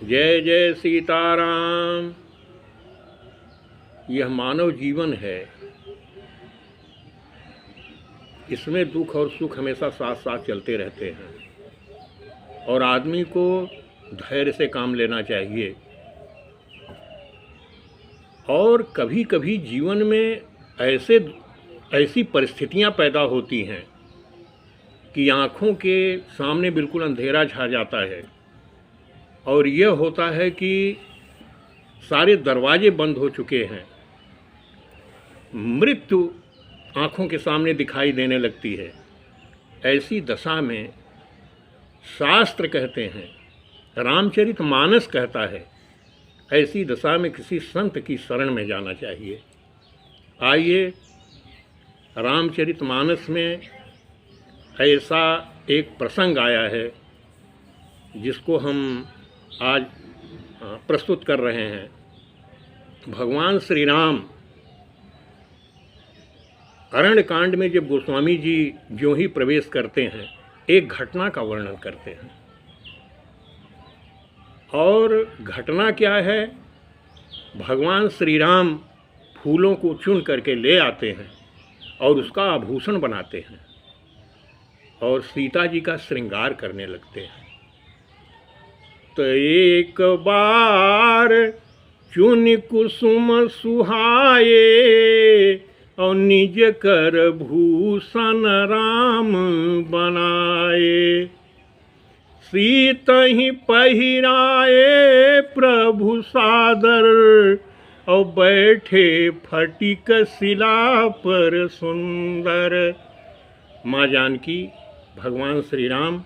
जय जय सीताराम। यह मानव जीवन है, इसमें दुख और सुख हमेशा साथ साथ चलते रहते हैं और आदमी को धैर्य से काम लेना चाहिए। और कभी कभी जीवन में ऐसी परिस्थितियां पैदा होती हैं कि आँखों के सामने बिल्कुल अंधेरा छा जाता है और यह होता है कि सारे दरवाजे बंद हो चुके हैं, मृत्यु आँखों के सामने दिखाई देने लगती है। ऐसी दशा में शास्त्र कहते हैं, रामचरितमानस कहता है, ऐसी दशा में किसी संत की शरण में जाना चाहिए। आइए रामचरितमानस में ऐसा एक प्रसंग आया है जिसको हम आज प्रस्तुत कर रहे हैं। भगवान श्री राम अरण्यकांड में जब गोस्वामी जी ज्यों ही प्रवेश करते हैं, एक घटना का वर्णन करते हैं। और घटना क्या है? भगवान श्री राम फूलों को चुन करके ले आते हैं और उसका आभूषण बनाते हैं और सीता जी का श्रृंगार करने लगते हैं। तो एक बार चुन कुसुम सुहाए और निज कर भूषण राम बनाए। सीता ही पहिराए प्रभु सादर और बैठे फटिक शिला पर सुंदर। माँ जानकी भगवान श्री राम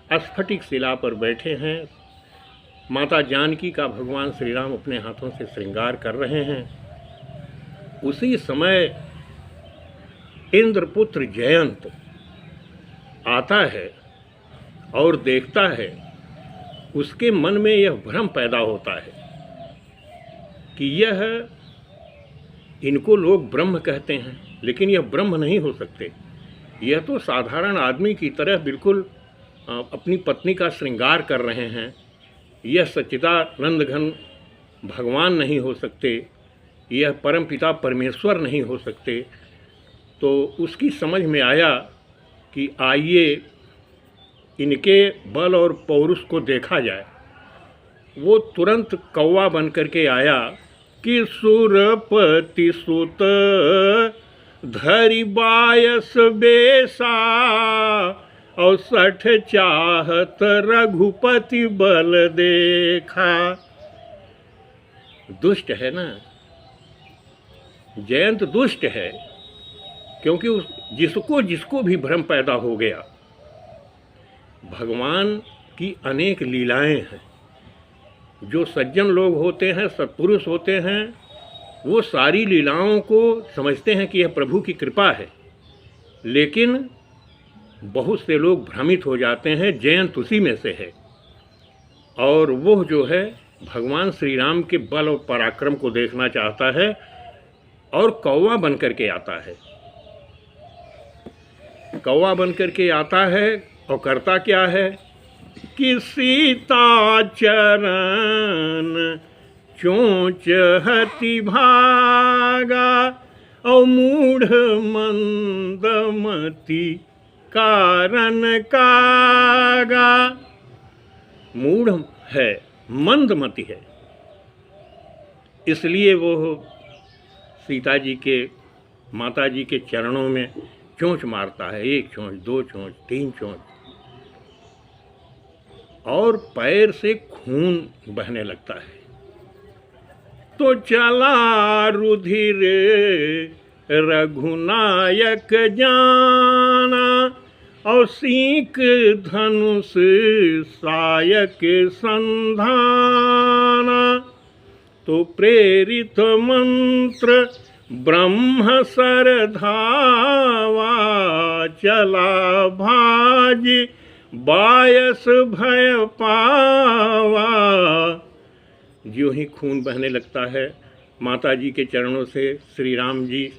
स्फटिक शिला पर बैठे हैं। माता जानकी का भगवान श्री राम अपने हाथों से श्रृंगार कर रहे हैं। उसी समय इंद्रपुत्र जयंत आता है और देखता है। उसके मन में यह भ्रम पैदा होता है कि यह इनको लोग ब्रह्म कहते हैं, लेकिन यह ब्रह्म नहीं हो सकते। यह तो साधारण आदमी की तरह बिल्कुल अपनी पत्नी का श्रृंगार कर रहे हैं। यह सच्चिदानंद घन भगवान नहीं हो सकते, यह परमपिता परमेश्वर नहीं हो सकते। तो उसकी समझ में आया कि आइए इनके बल और पौरुष को देखा जाए। वो तुरंत कौवा बन करके आया कि सुरपति सुत धरि बायस बेसा और 60 चाहत रघुपति बल देखा। दुष्ट है ना, जयंत दुष्ट है, क्योंकि जिसको भी भ्रम पैदा हो गया। भगवान की अनेक लीलाएं हैं। जो सज्जन लोग होते हैं, सत्पुरुष होते हैं, वो सारी लीलाओं को समझते हैं कि यह प्रभु की कृपा है। लेकिन बहुत से लोग भ्रमित हो जाते हैं। जयंत उसी में से है। और वो जो है भगवान श्री राम के बल और पराक्रम को देखना चाहता है और कौवा बन करके आता है। कौवा बन करके आता है और करता क्या है कि सीता चरण चोंच हति भागा और मूढ़ मंदमति कारण कागा। मूढ़ है, मंदमति है, इसलिए वो सीता जी के माता जी के चरणों में चोंच मारता है। 1 चोंच, 2 चोंच, 3 चोंच, और पैर से खून बहने लगता है। तो चला रुधिर रघुनायक जाना और सीक धनुष सायक संधाना। तो प्रेरित मंत्र ब्रह्म सर धावा चला भाज बायस भय पावा। ज्यों ही खून बहने लगता है, माता जी के चरणों से श्री राम जी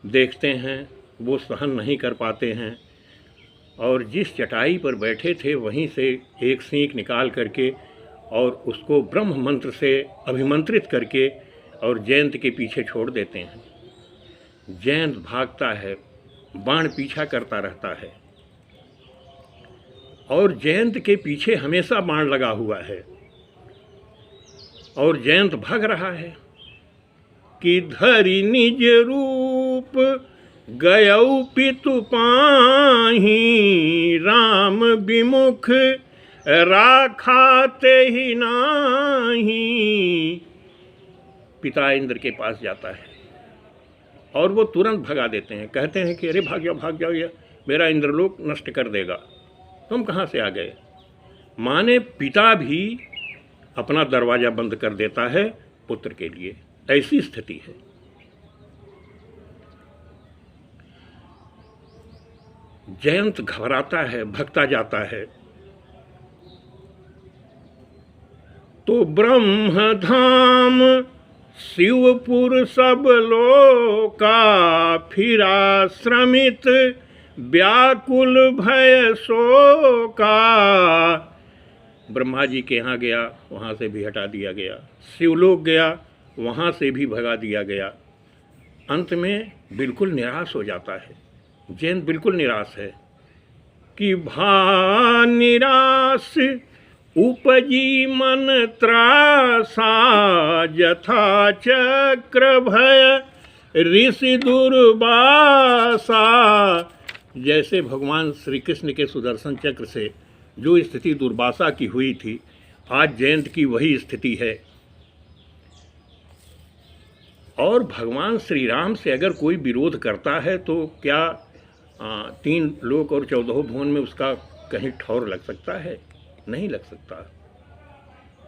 देखते हैं, वो सहन नहीं कर पाते हैं और जिस चटाई पर बैठे थे वहीं से एक सींक निकाल करके और उसको ब्रह्म मंत्र से अभिमंत्रित करके और जयंत के पीछे छोड़ देते हैं। जयंत भागता है, बाण पीछा करता रहता है और जयंत के पीछे हमेशा बाण लगा हुआ है और जयंत भाग रहा है कि धरि निज रूप गयौ पितु पाही, राम विमुख राखाते ही नाही। पिता इंद्र के पास जाता है और वो तुरंत भगा देते हैं, कहते हैं कि अरे भाग जाओ, ये मेरा इंद्रलोक नष्ट कर देगा, तुम कहाँ से आ गए। माने पिता भी अपना दरवाज़ा बंद कर देता है पुत्र के लिए, ऐसी स्थिति है। जयंत घबराता है, भगता जाता है तो ब्रह्मधाम शिवपुर सब लोका, फिरा श्रमित व्याकुल भय शोका। ब्रह्मा जी के यहाँ गया, वहाँ से भी हटा दिया गया। शिवलोक गया, वहाँ से भी भगा दिया गया। अंत में बिल्कुल निराश हो जाता है। जयंत बिल्कुल निराश है कि भा निराश उपजी मन त्रासा, जथा चक्र भय ऋषि दुर्वासा। जैसे भगवान श्री कृष्ण के सुदर्शन चक्र से जो स्थिति दुर्वासा की हुई थी, आज जयंत की वही स्थिति है। और भगवान श्री राम से अगर कोई विरोध करता है तो क्या 3 लोक और 14 भुवन में उसका कहीं ठौर लग सकता है? नहीं लग सकता।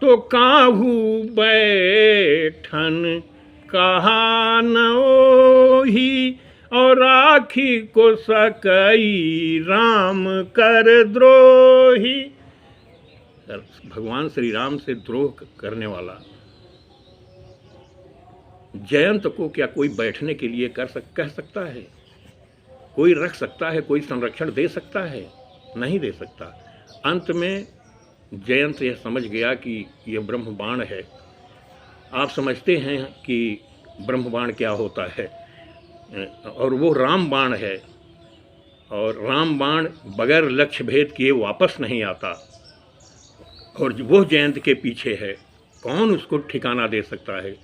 तो काहू बैठन कहा न ही, और राखी को सकई राम कर द्रोही। भगवान श्री राम से द्रोह करने वाला जयंत को क्या कोई बैठने के लिए कह सकता है? कोई रख सकता है? कोई संरक्षण दे सकता है? नहीं दे सकता। अंत में जयंत यह समझ गया कि यह ब्रह्म बाण है। आप समझते हैं कि ब्रह्म बाण क्या होता है, और वो राम बाण है। और राम बाण बगैर लक्ष्य भेद किए वापस नहीं आता, और वो जयंत के पीछे है, कौन उसको ठिकाना दे सकता है।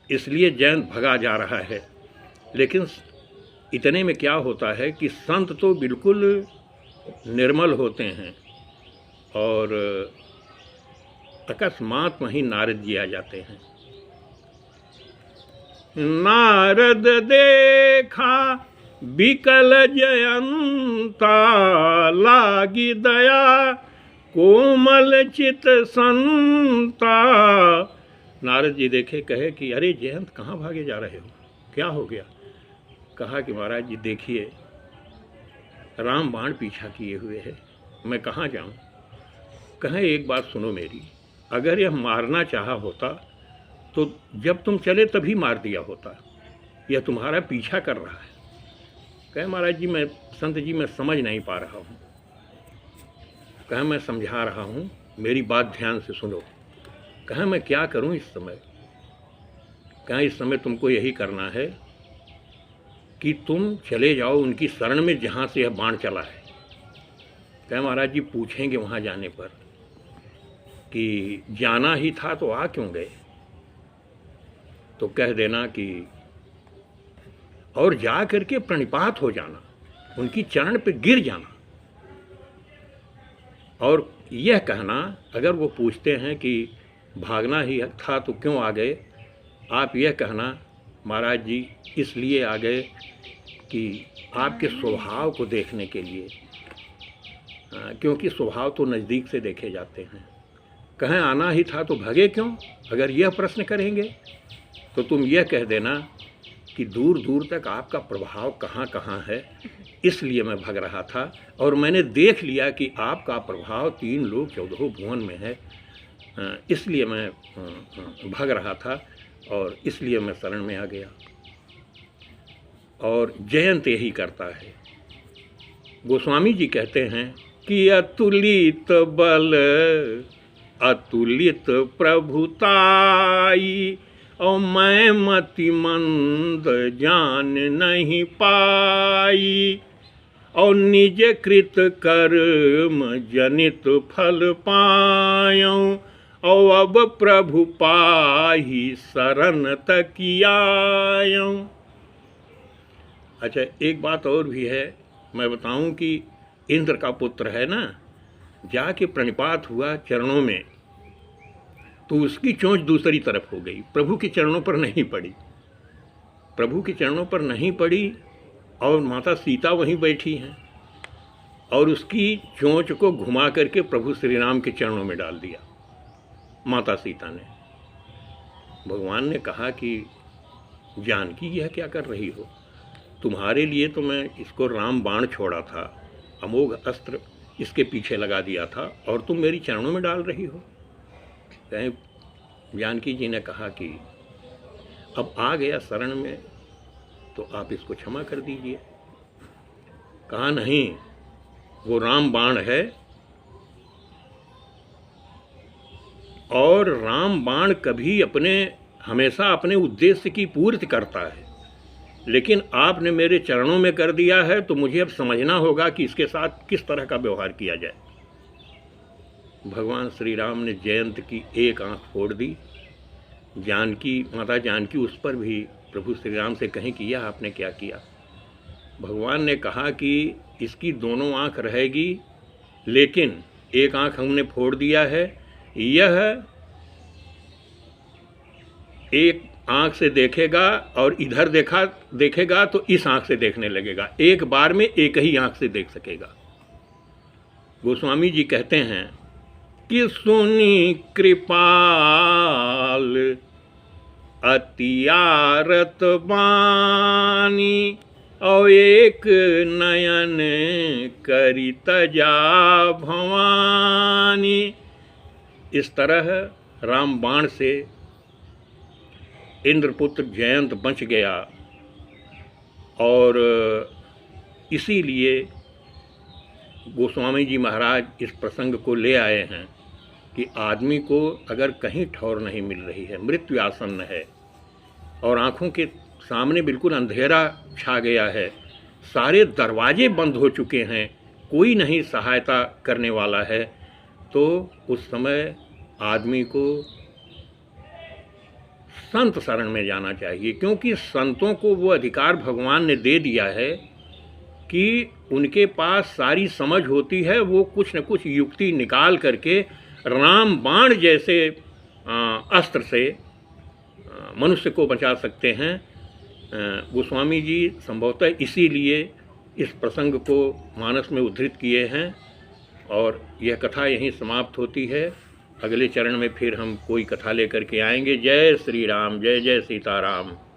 इसलिए जयंत भगा जा रहा है। लेकिन इतने में क्या होता है कि संत तो बिल्कुल निर्मल होते हैं और अकस्मात वहीं नारद जी आ जाते हैं। नारद देखा बिकल जयंता, लागी दया कोमल चित संता। नारद जी देखे, कहे कि अरे जयंत कहाँ भागे जा रहे हो, क्या हो गया? कहा कि महाराज जी देखिए, राम बाण पीछा किए हुए है, मैं कहाँ जाऊँ? कहें एक बात सुनो मेरी, अगर यह मारना चाहा होता तो जब तुम चले तभी मार दिया होता, यह तुम्हारा पीछा कर रहा है। कहे महाराज जी मैं संत जी मैं समझ नहीं पा रहा हूँ। कहे मैं समझा रहा हूँ, मेरी बात ध्यान से सुनो। कहे मैं क्या करूँ इस समय? कहे इस समय तुमको यही करना है कि तुम चले जाओ उनकी शरण में जहाँ से यह बाण चला है। कहे महाराज जी पूछेंगे वहाँ जाने पर कि जाना ही था तो आ क्यों गए? तो कह देना कि और जा करके प्रणिपात हो जाना, उनकी चरण पे गिर जाना, और यह कहना, अगर वो पूछते हैं कि भागना ही था तो क्यों आ गए, आप यह कहना महाराज जी इसलिए आ गए कि आपके स्वभाव को देखने के लिए, क्योंकि स्वभाव तो नज़दीक से देखे जाते हैं। कहें आना ही था तो भागे क्यों? अगर यह प्रश्न करेंगे तो तुम यह कह देना कि दूर दूर तक आपका प्रभाव कहाँ कहाँ है, इसलिए मैं भाग रहा था, और मैंने देख लिया कि आपका प्रभाव 3 लोक 14 भुवन में है, इसलिए मैं भाग रहा था और इसलिए मैं शरण में आ गया। और जयंत यही करता है। गोस्वामी जी कहते हैं कि अतुलित बल अतुलित प्रभुताई, और मैं मतिमंद जान नहीं पाई, और निज कृत कर्म जनित फल पायूं, और अब प्रभु पाही शरण तकियायूं। अच्छा, एक बात और भी है, मैं बताऊं कि इंद्र का पुत्र है ना, जाके प्रणिपात हुआ चरणों में, तो उसकी चोंच दूसरी तरफ हो गई, प्रभु के चरणों पर नहीं पड़ी, प्रभु के चरणों पर नहीं पड़ी, और माता सीता वहीं बैठी हैं, और उसकी चोंच को घुमा करके प्रभु श्री राम के चरणों में डाल दिया माता सीता ने। भगवान ने कहा कि जानकी, यह क्या कर रही हो? तुम्हारे लिए तो मैं इसको राम बाण छोड़ा था, अमोघ अस्त्र इसके पीछे लगा दिया था, और तुम मेरी चरणों में डाल रही हो। कहीं जानकी जी ने कहा कि अब आ गया शरण में, तो आप इसको क्षमा कर दीजिए। कहा नहीं, वो राम बाण है, और राम बाण कभी हमेशा अपने उद्देश्य की पूर्ति करता है, लेकिन आपने मेरे चरणों में कर दिया है, तो मुझे अब समझना होगा कि इसके साथ किस तरह का व्यवहार किया जाए। भगवान श्री राम ने जयंत की एक आंख फोड़ दी। माता जानकी उस पर भी प्रभु श्री राम से कहें कि यह आपने क्या किया? भगवान ने कहा कि इसकी दोनों आंख रहेगी, लेकिन एक आंख हमने फोड़ दिया है, यह एक आंख से देखेगा और इधर देखेगा तो इस आंख से देखने लगेगा, एक बार में एक ही आंख से देख सकेगा। गोस्वामी जी कहते हैं कि सुनी कृपाल अतियारत बानी, और एक नयन करी तजा भवानी। इस तरह राम बाण से इंद्रपुत्र जयंत बच गया, और इसीलिए गोस्वामी जी महाराज इस प्रसंग को ले आए हैं कि आदमी को अगर कहीं ठौर नहीं मिल रही है, मृत्यु आसन्न है, और आँखों के सामने बिल्कुल अंधेरा छा गया है, सारे दरवाजे बंद हो चुके हैं, कोई नहीं सहायता करने वाला है, तो उस समय आदमी को संत शरण में जाना चाहिए, क्योंकि संतों को वो अधिकार भगवान ने दे दिया है कि उनके पास सारी समझ होती है, वो कुछ न कुछ युक्ति निकाल करके राम बाण जैसे अस्त्र से मनुष्य को बचा सकते हैं। गोस्वामी जी संभवतः इसीलिए इस प्रसंग को मानस में उद्धृत किए हैं, और यह कथा यहीं समाप्त होती है। अगले चरण में फिर हम कोई कथा लेकर के आएंगे। जय श्री राम, जय जय सीताराम।